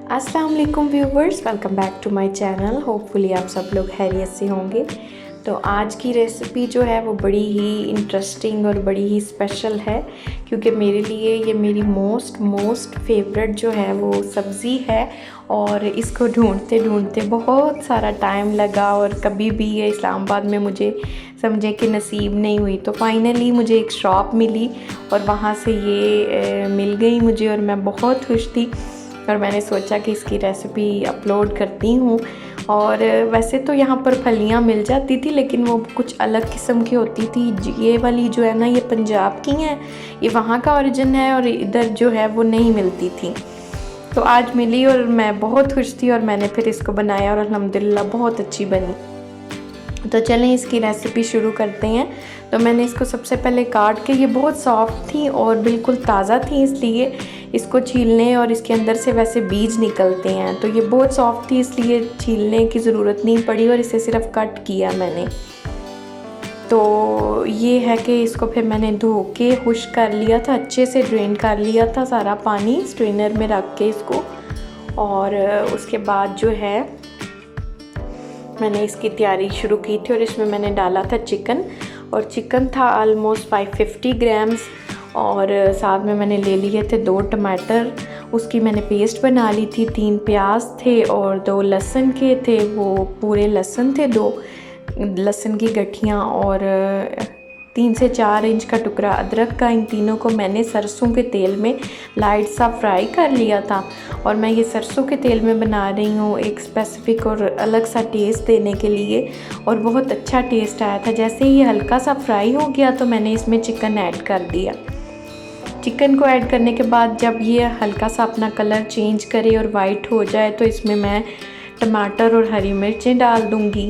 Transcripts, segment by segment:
अस्सलाम वालेकुम viewers, welcome back to my channel. Hopefully आप सब लोग खैरियत से होंगे। तो आज की रेसिपी जो है वो बड़ी ही इंटरेस्टिंग और बड़ी ही स्पेशल है, क्योंकि मेरे लिए ये मेरी मोस्ट फेवरेट जो है वो सब्ज़ी है। और इसको ढूंढते ढूंढते बहुत सारा टाइम लगा और कभी भी ये इस्लामाबाद में मुझे समझे कि नसीब नहीं हुई। तो फाइनली मुझे एक शॉप मिली और वहाँ से ये मिल गई मुझे और मैं बहुत खुश थी। और मैंने सोचा कि इसकी रेसिपी अपलोड करती हूँ। और वैसे तो यहाँ पर फलियाँ मिल जाती थी, लेकिन वो कुछ अलग किस्म की होती थी। ये वाली जो है ना, ये पंजाब की हैं, ये वहाँ का ओरिजिन है और इधर जो है वो नहीं मिलती थी। तो आज मिली और मैं बहुत खुश थी और मैंने फिर इसको बनाया और अल्हम्दुलिल्लाह बहुत अच्छी बनी। तो चलें इसकी रेसिपी शुरू करते हैं। तो मैंने इसको सबसे पहले काट के, ये बहुत सॉफ्ट थी और बिल्कुल ताज़ा थी, इसलिए इसको छीलने और इसके अंदर से वैसे बीज निकलते हैं, तो ये बहुत सॉफ्ट थी इसलिए छीलने की ज़रूरत नहीं पड़ी और इसे सिर्फ कट किया मैंने। तो ये है कि इसको फिर मैंने धो के खुश्क कर लिया था, अच्छे से ड्रेन कर लिया था सारा पानी स्ट्रेनर में रख के इसको। और उसके बाद जो है मैंने इसकी तैयारी शुरू की थी और इसमें मैंने डाला था चिकन, और चिकन था ऑलमोस्ट 550 ग्राम्स। और साथ में मैंने ले लिए थे 2 टमाटर, उसकी मैंने पेस्ट बना ली थी। 3 प्याज थे और 2 लहसुन के थे, वो पूरे लहसुन थे, 2 लहसुन की गठियाँ, और 3 से 4 इंच का टुकड़ा अदरक का। इन तीनों को मैंने सरसों के तेल में लाइट सा फ्राई कर लिया था। और मैं ये सरसों के तेल में बना रही हूँ एक स्पेसिफ़िक और अलग सा टेस्ट देने के लिए, और बहुत अच्छा टेस्ट आया था। जैसे ही ये हल्का सा फ्राई हो गया तो मैंने इसमें चिकन ऐड कर दिया। चिकन को ऐड करने के बाद जब ये हल्का सा अपना कलर चेंज करे और वाइट हो जाए तो इसमें मैं टमाटर और हरी मिर्चें डाल दूँगी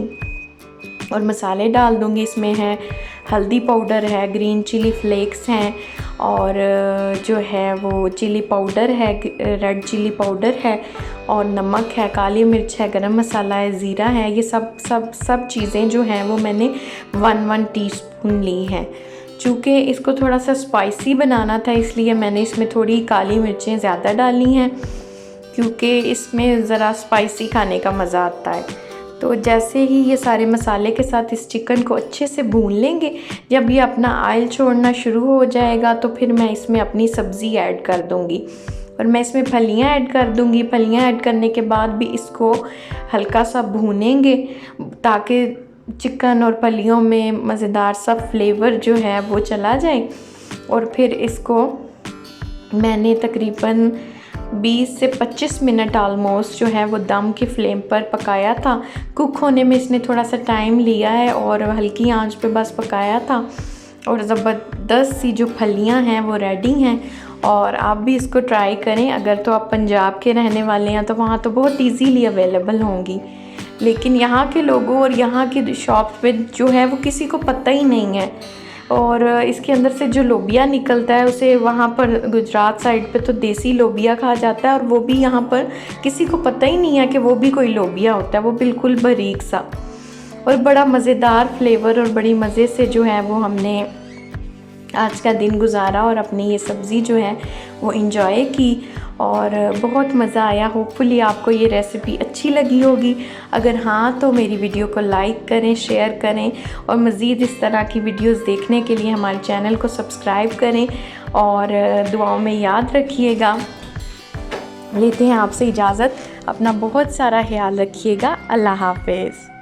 और मसाले डाल दूँगी। इसमें है हल्दी पाउडर है, ग्रीन चिली फ्लेक्स हैं, और जो है वो चिली पाउडर है, रेड चिली पाउडर है, और नमक है, काली मिर्च है, गरम मसाला है, ज़ीरा है। ये सब चीज़ें जो हैं वो मैंने 1 टीस्पून ली हैं। चूँकि इसको थोड़ा सा स्पाइसी बनाना था इसलिए मैंने इसमें थोड़ी काली मिर्चें ज़्यादा डाली हैं, क्योंकि इसमें ज़रा स्पाइसी खाने का मज़ा आता है। तो जैसे ही ये सारे मसाले के साथ इस चिकन को अच्छे से भून लेंगे, जब ये अपना ऑयल छोड़ना शुरू हो जाएगा तो फिर मैं इसमें अपनी सब्ज़ी ऐड कर दूँगी और मैं इसमें फलियाँ ऐड कर दूँगी। फलियाँ ऐड करने के बाद भी इसको हल्का सा भूनेंगे ताकि चिकन और फलियों में मज़ेदार सा फ्लेवर जो है वो चला जाए। और फिर इसको मैंने तकरीबन 20 से 25 मिनट ऑलमोस्ट जो है वो दम की फ्लेम पर पकाया था। कुक होने में इसने थोड़ा सा टाइम लिया है और हल्की आंच पे बस पकाया था, और ज़बरदस्त सी जो फलियां हैं वो रेडी हैं। और आप भी इसको ट्राई करें। अगर तो आप पंजाब के रहने वाले हैं तो वहाँ तो बहुत इजीली अवेलेबल होंगी, लेकिन यहाँ के लोगों और यहाँ की शॉप पे जो है वो किसी को पता ही नहीं है। और इसके अंदर से जो लोबिया निकलता है उसे वहाँ पर गुजरात साइड पे तो देसी लोबिया कहा जाता है, और वो भी यहाँ पर किसी को पता ही नहीं है कि वो भी कोई लोबिया होता है। वो बिल्कुल बारीक सा और बड़ा मज़ेदार फ्लेवर, और बड़ी मज़े से जो है वो हमने आज का दिन गुजारा और अपनी ये सब्ज़ी जो है वो इंजॉय की और बहुत मज़ा आया। होपफुली आपको ये रेसिपी अच्छी लगी होगी। अगर हाँ तो मेरी वीडियो को लाइक करें, शेयर करें, और मज़ीद इस तरह की वीडियोस देखने के लिए हमारे चैनल को सब्सक्राइब करें और दुआओं में याद रखिएगा। लेते हैं आपसे इजाज़त। अपना बहुत सारा ख्याल रखिएगा। अल्लाह हाफ़िज़।